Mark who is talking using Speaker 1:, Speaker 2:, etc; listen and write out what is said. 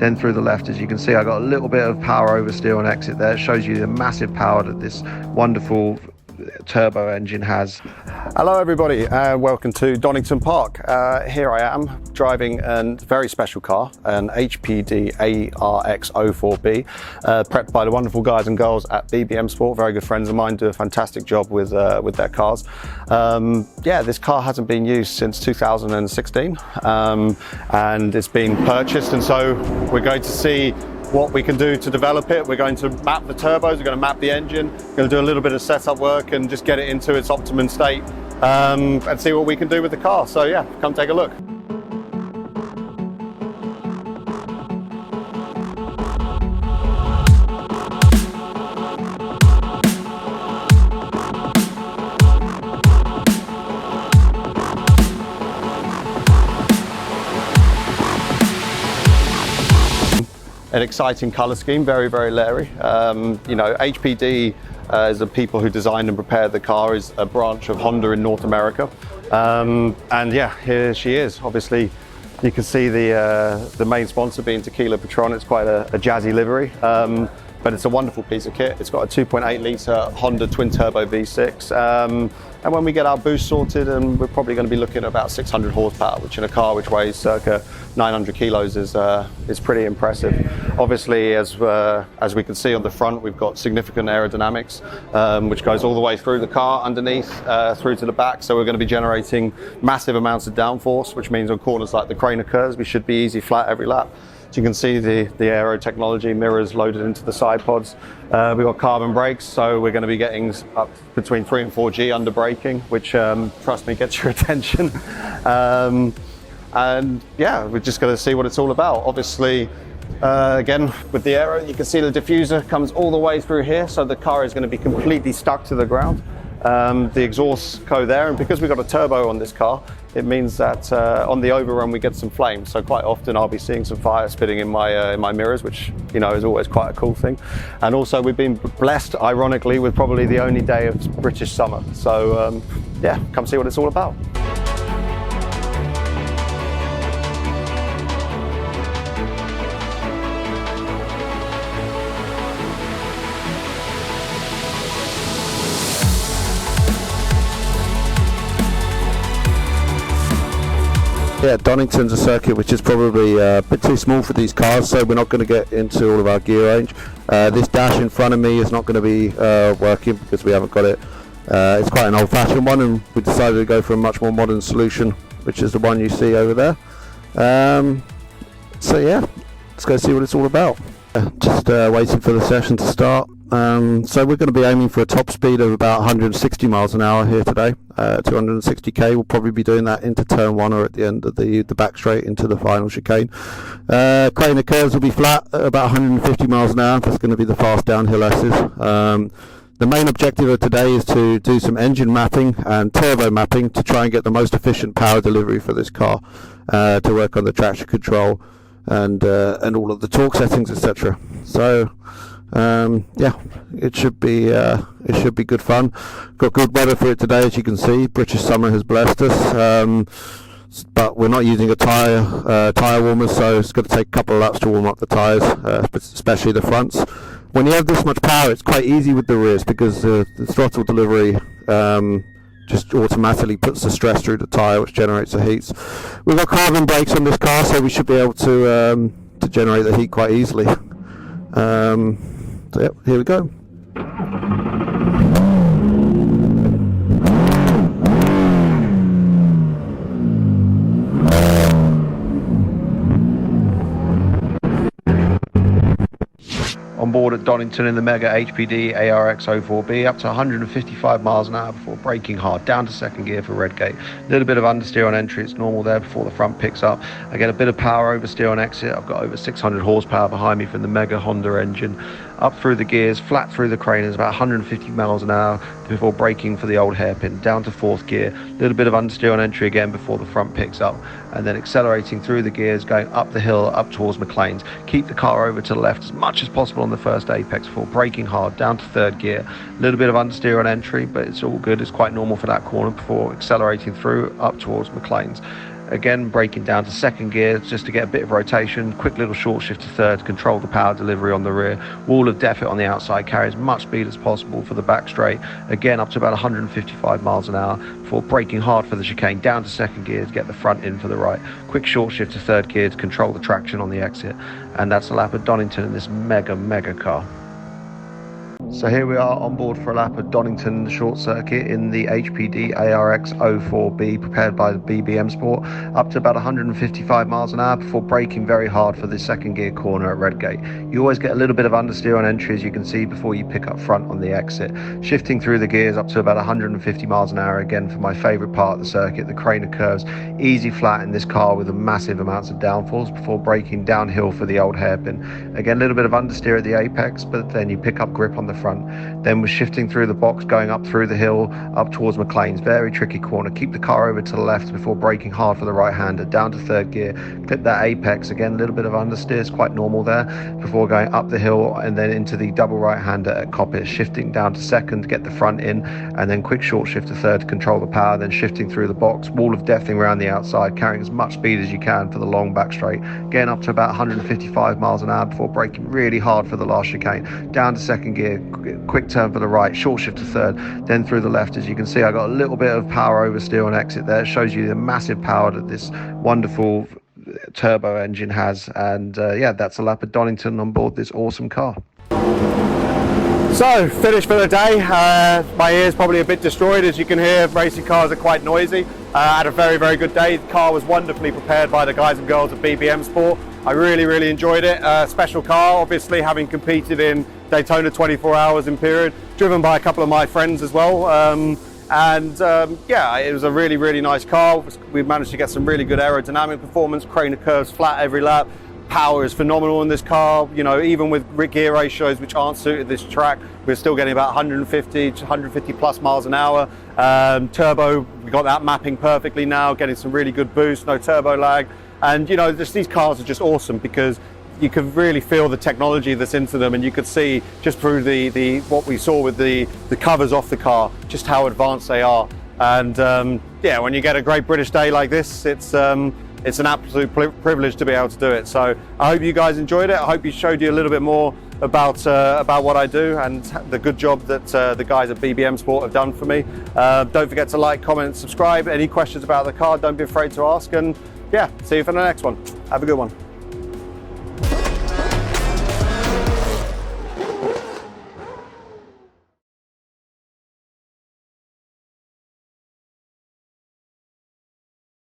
Speaker 1: then through the left. As you can see, I got a little bit of power oversteer on exit there. It shows you the massive power that this wonderful turbo engine has.
Speaker 2: Hello everybody, welcome to Donington Park. Here I am driving a very special car, an HPD ARX-04B, prepped by the wonderful guys and girls at BBM Sport. Very good friends of mine, do a fantastic job with their cars. Yeah, this car hasn't been used since 2016 and it's been purchased, and so we're going to see what we can do to develop it. We're going to map the turbos, we're going to map the engine, we're going to do a little bit of setup work and just get it into its optimum state and see what we can do with the car. So yeah, come take a look. An exciting colour scheme, very, very Larry. You know, HPD is the people who designed and prepared the car, is a branch of Honda in North America. And yeah, here she is. Obviously, you can see the main sponsor being Tequila Patron. It's quite a jazzy livery, but it's a wonderful piece of kit. It's got a 2.8 litre Honda twin turbo V6. And when we get our boost sorted, and we're probably going to be looking at about 600 horsepower, which in a car which weighs circa 900 kilos is pretty impressive. Obviously, as we can see on the front, we've got significant aerodynamics, which goes all the way through the car, underneath, through to the back. So we're going to be generating massive amounts of downforce, which means on corners like the Craner curves, we should be easy flat every lap. So you can see the aero technology, mirrors loaded into the side pods. We've got carbon brakes, so we're going to be getting up between 3 and 4G under braking, which, trust me, gets your attention. And yeah, we're just going to see what it's all about. Obviously, again, with the aero, you can see the diffuser comes all the way through here, so the car is going to be completely stuck to the ground. The exhaust go there, and because we've got a turbo on this car, it means that on the overrun we get some flames. So quite often I'll be seeing some fire spitting in my mirrors, which, you know, is always quite a cool thing. And also we've been blessed, ironically, with probably the only day of British summer. So yeah, come see what it's all about.
Speaker 3: Yeah, Donington's a circuit which is probably a bit too small for these cars, so we're not going to get into all of our gear range. This dash in front of me is not going to be working because we haven't got it. It's quite an old-fashioned one, and we decided to go for a much more modern solution, which is the one you see over there. So yeah, let's go see what it's all about. Just waiting for the session to start. So we're going to be aiming for a top speed of about 160 miles an hour here today, 260k. We'll probably be doing that into turn 1 or at the end of the back straight into the final chicane. Craner curves will be flat at about 150 miles an hour. That's going to be the fast downhill S's. The main objective of today is to do some engine mapping and turbo mapping to try and get the most efficient power delivery for this car, to work on the traction control and all of the torque settings, etc. So yeah, it should be good fun. Got good weather for it today, as you can see. British summer has blessed us, but we're not using a tyre warmer, so it's going to take a couple of laps to warm up the tyres, especially the fronts. When you have this much power, it's quite easy with the rears because the throttle delivery just automatically puts the stress through the tyre, which generates the heats. We've got carbon brakes on this car, so we should be able to generate the heat quite easily. So yep, here we go.
Speaker 1: On board at Donington in the mega HPD ARX-04B, up to 155 miles an hour before braking hard, down to second gear for Redgate. A little bit of understeer on entry, it's normal there before the front picks up. I get a bit of power oversteer on exit. I've got over 600 horsepower behind me from the mega Honda engine. Up through the gears, flat through the craners, about 150 miles an hour before braking for the old hairpin, down to fourth gear. A little bit of understeer on entry again before the front picks up, and then accelerating through the gears, going up the hill, up towards McLean's. Keep the car over to the left as much as possible on the first apex before braking hard, down to third gear. A little bit of understeer on entry, but it's all good. It's quite normal for that corner before accelerating through, up towards McLean's. Again, braking down to second gear just to get a bit of rotation. Quick little short shift to third to control the power delivery on the rear. Wall of depth on the outside, carry as much speed as possible for the back straight. Again, up to about 155 miles an hour before braking hard for the chicane, down to second gear to get the front in for the right. Quick short shift to third gear to control the traction on the exit. And that's a lap at Donington in this mega car. So here we are on board for a lap at Donington short circuit in the HPD ARX-04B prepared by the BBM Sport, up to about 155 miles an hour before braking very hard for the second gear corner at Redgate. You always get a little bit of understeer on entry, as you can see, before you pick up front on the exit. Shifting through the gears up to about 150 miles an hour again for my favourite part of the circuit, the Craner curves. Easy flat in this car with massive amounts of downfalls before braking downhill for the old hairpin. Again, a little bit of understeer at the apex, but then you pick up grip on the front. Then we're shifting through the box, going up through the hill up towards McLean's. Very tricky corner. Keep the car over to the left before braking hard for the right hander, down to third gear, clip that apex. Again, a little bit of understeer is quite normal there before going up the hill and then into the double right hander at Coppice, shifting down to second to get the front in, and then quick short shift to third to control the power, then shifting through the box, wall of depthing around the outside, carrying as much speed as you can for the long back straight, getting up to about 155 miles an hour before braking really hard for the last chicane, down to second gear, quick turn for the right, short shift to third, then through the left. As you can see, I got a little bit of power oversteer on exit there. It shows you the massive power that this wonderful turbo engine has. And yeah, that's a lap at Donington on board this awesome car.
Speaker 2: So, finished for the day. My ear's probably a bit destroyed, as you can hear. Racing cars are quite noisy. Had a very good day. The car was wonderfully prepared by the guys and girls at BBM Sport. I really enjoyed it. Special car, obviously, having competed in Daytona 24 hours in period, driven by a couple of my friends as well. Yeah, it was a really nice car. We managed to get some really good aerodynamic performance. Craner curves flat every lap. Power is phenomenal in this car. You know, even with gear ratios which aren't suited this track, we're still getting about 150 plus miles an hour. Turbo, we got that mapping perfectly now, getting some really good boost, no turbo lag. And you know, these cars are just awesome because you can really feel the technology that's into them, and you could see just through the what we saw with the covers off the car, just how advanced they are. And yeah, when you get a great British day like this, it's an absolute privilege to be able to do it. So I hope you guys enjoyed it. I hope you showed you a little bit more about what I do and the good job that the guys at BBM Sport have done for me. Don't forget to like, comment, subscribe. Any questions about the car, don't be afraid to ask. And yeah, see you for the next one. Have a good one.